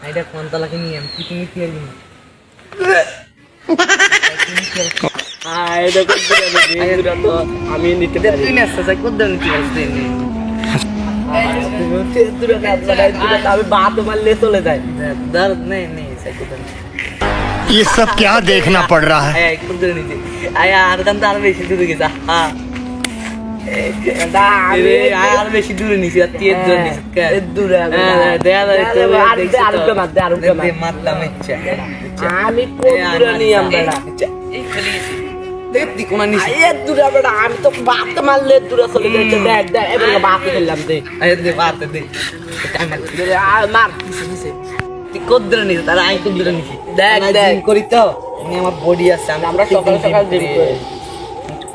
এটা কোনতলাকে নিয়ে আমি পিকনিক খেলি আমি নিতে পারি তুই না চাই কত দিন কি আসতে নেই আমি বাত মারলে চলে যায় दर्द नहीं नहीं चाই কত দিন ये सब क्या देखना पड़ रहा है আয় কত দিন নিতে আয় আর দাম তো আর বেশি দূরে গেছে হ্যাঁ আর বেশি দূরে নিছি আর তিন দূরে নিছি দূরে মাতলাম ইচ্ছা আমি কোন দূরে নিয়ে আমরা এই খালি দেখ দি কোনা নিছি দূরে বেড়া আমি তো বাত মারলে দূরে চলে যাচ্ছে দেখ দেখ এবার বাত খেললাম দে আয় দে বাত দে টাইম মার তুই কত দূরে নিছিস তার আই কত দূরে নিছি দেখ, আমি দেখ। জিম করি তো আমি আমার বডি আছে আমরা সকাল সকাল জিম করি।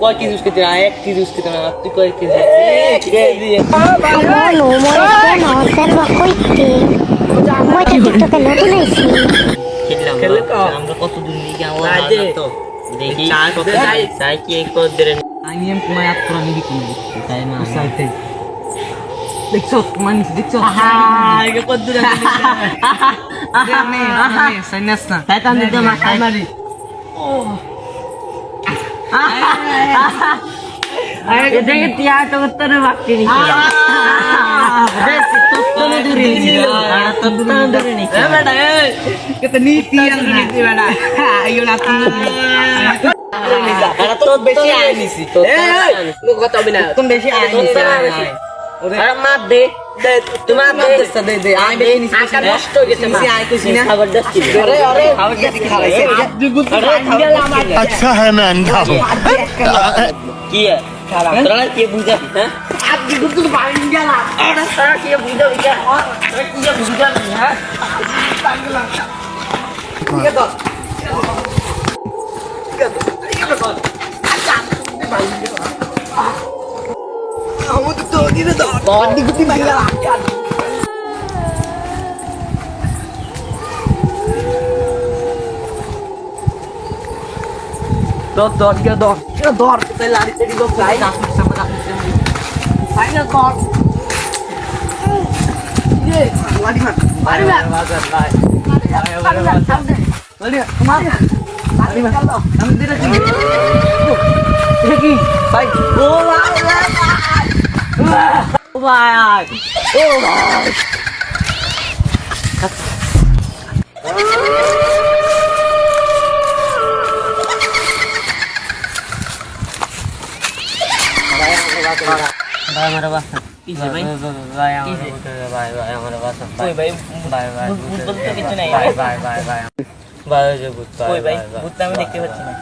কয় কেজি ইউজ করতে এক কেজি ইউজ করতে না তুই কয় KG Bueno, bueno, observa coite. Voy a TikTok el otro le sí. খেলে তো আমরা কত দূর নিয়ে গিয়ে আমরা রাজে। তো দেখি চার কত যাই। চাই কি কত দূরে আমি এম কুমার আপ করে নিবি কোন তাই না সাইতে দেখছো কুমার দেখছো আগে কত দূরে নে সাইনাস না তাই তো আমি তো মাথা মারি দেখে তিয়া তো উত্তরে বাকি নি তত্তনে দূরে তত্তনে দূরে নি বেটা কত নীতি আমরা নীতি বেটা আইও না তো বেশি আই নিছি তো কত বিনা তুমি বেশি আই নিছি আরে মার দে দে তোমার দে দে দে আমি বেশি নিছি আকার নষ্ট হয়ে গেছে নিছি আই কইছি না খাবার দস্ত আরে আরে খাবার কি খাইছে अच्छा है मैं अंधा हूँ কি তোরা কি বুঝা হ্যাঁ আজ গুড তো বাইন গেল আরে তোরা কি বুঝা বুঝা তোরা কি বুঝা হ্যাঁ পাগলা ঠিক আছে দর তাই লাড়ি তেড়ি গো প্রায় ফাইনাল কর ইয়ে লাড়ি মার মারি মার ভাই লাড়ি মার লাড়ি মার আমি দিরা কি ভাই ও ভাই ও ভাই ভাই আমার বাসা কি ভাই ভাই ভাই আমার বাসা ভাই ভাই ভাই ভাই ভূত বলতে কিছু নাই ভাই ভাই ভাই ভাই ভাই যে ভূত ভাই ভাই ভূত আমি দেখতে পাচ্ছি না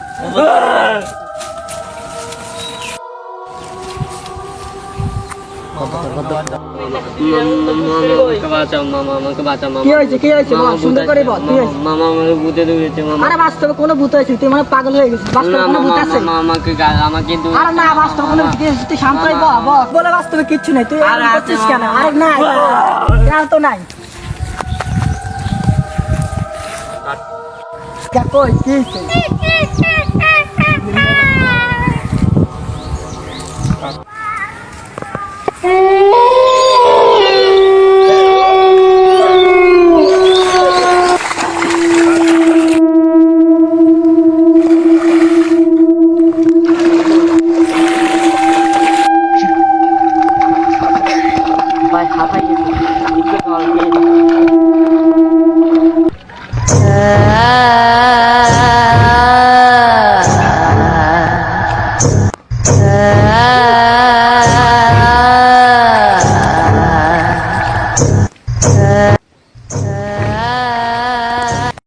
কি হয়েছে বল সুন্দর করে বল কি হয়েছে মামা আমাকে ভূতে ধরেছে মামা আরে বাস্তবে কোনো ভূত আছে তুই মানে পাগল হয়ে গেছিস বাস্তবে কোনো ভূত আছে আমাকে আমাকে আরে না বাস্তবে কোনো ভূত আছে তুই শান্ত হয়ে বল বলে বাস্তবে কিচ্ছু নেই তুই এরকম করছিস কেন আরে না কেন তো নাই কই কি হয়েছে ভাই হাফাই গেছে একটু জল খেয়ে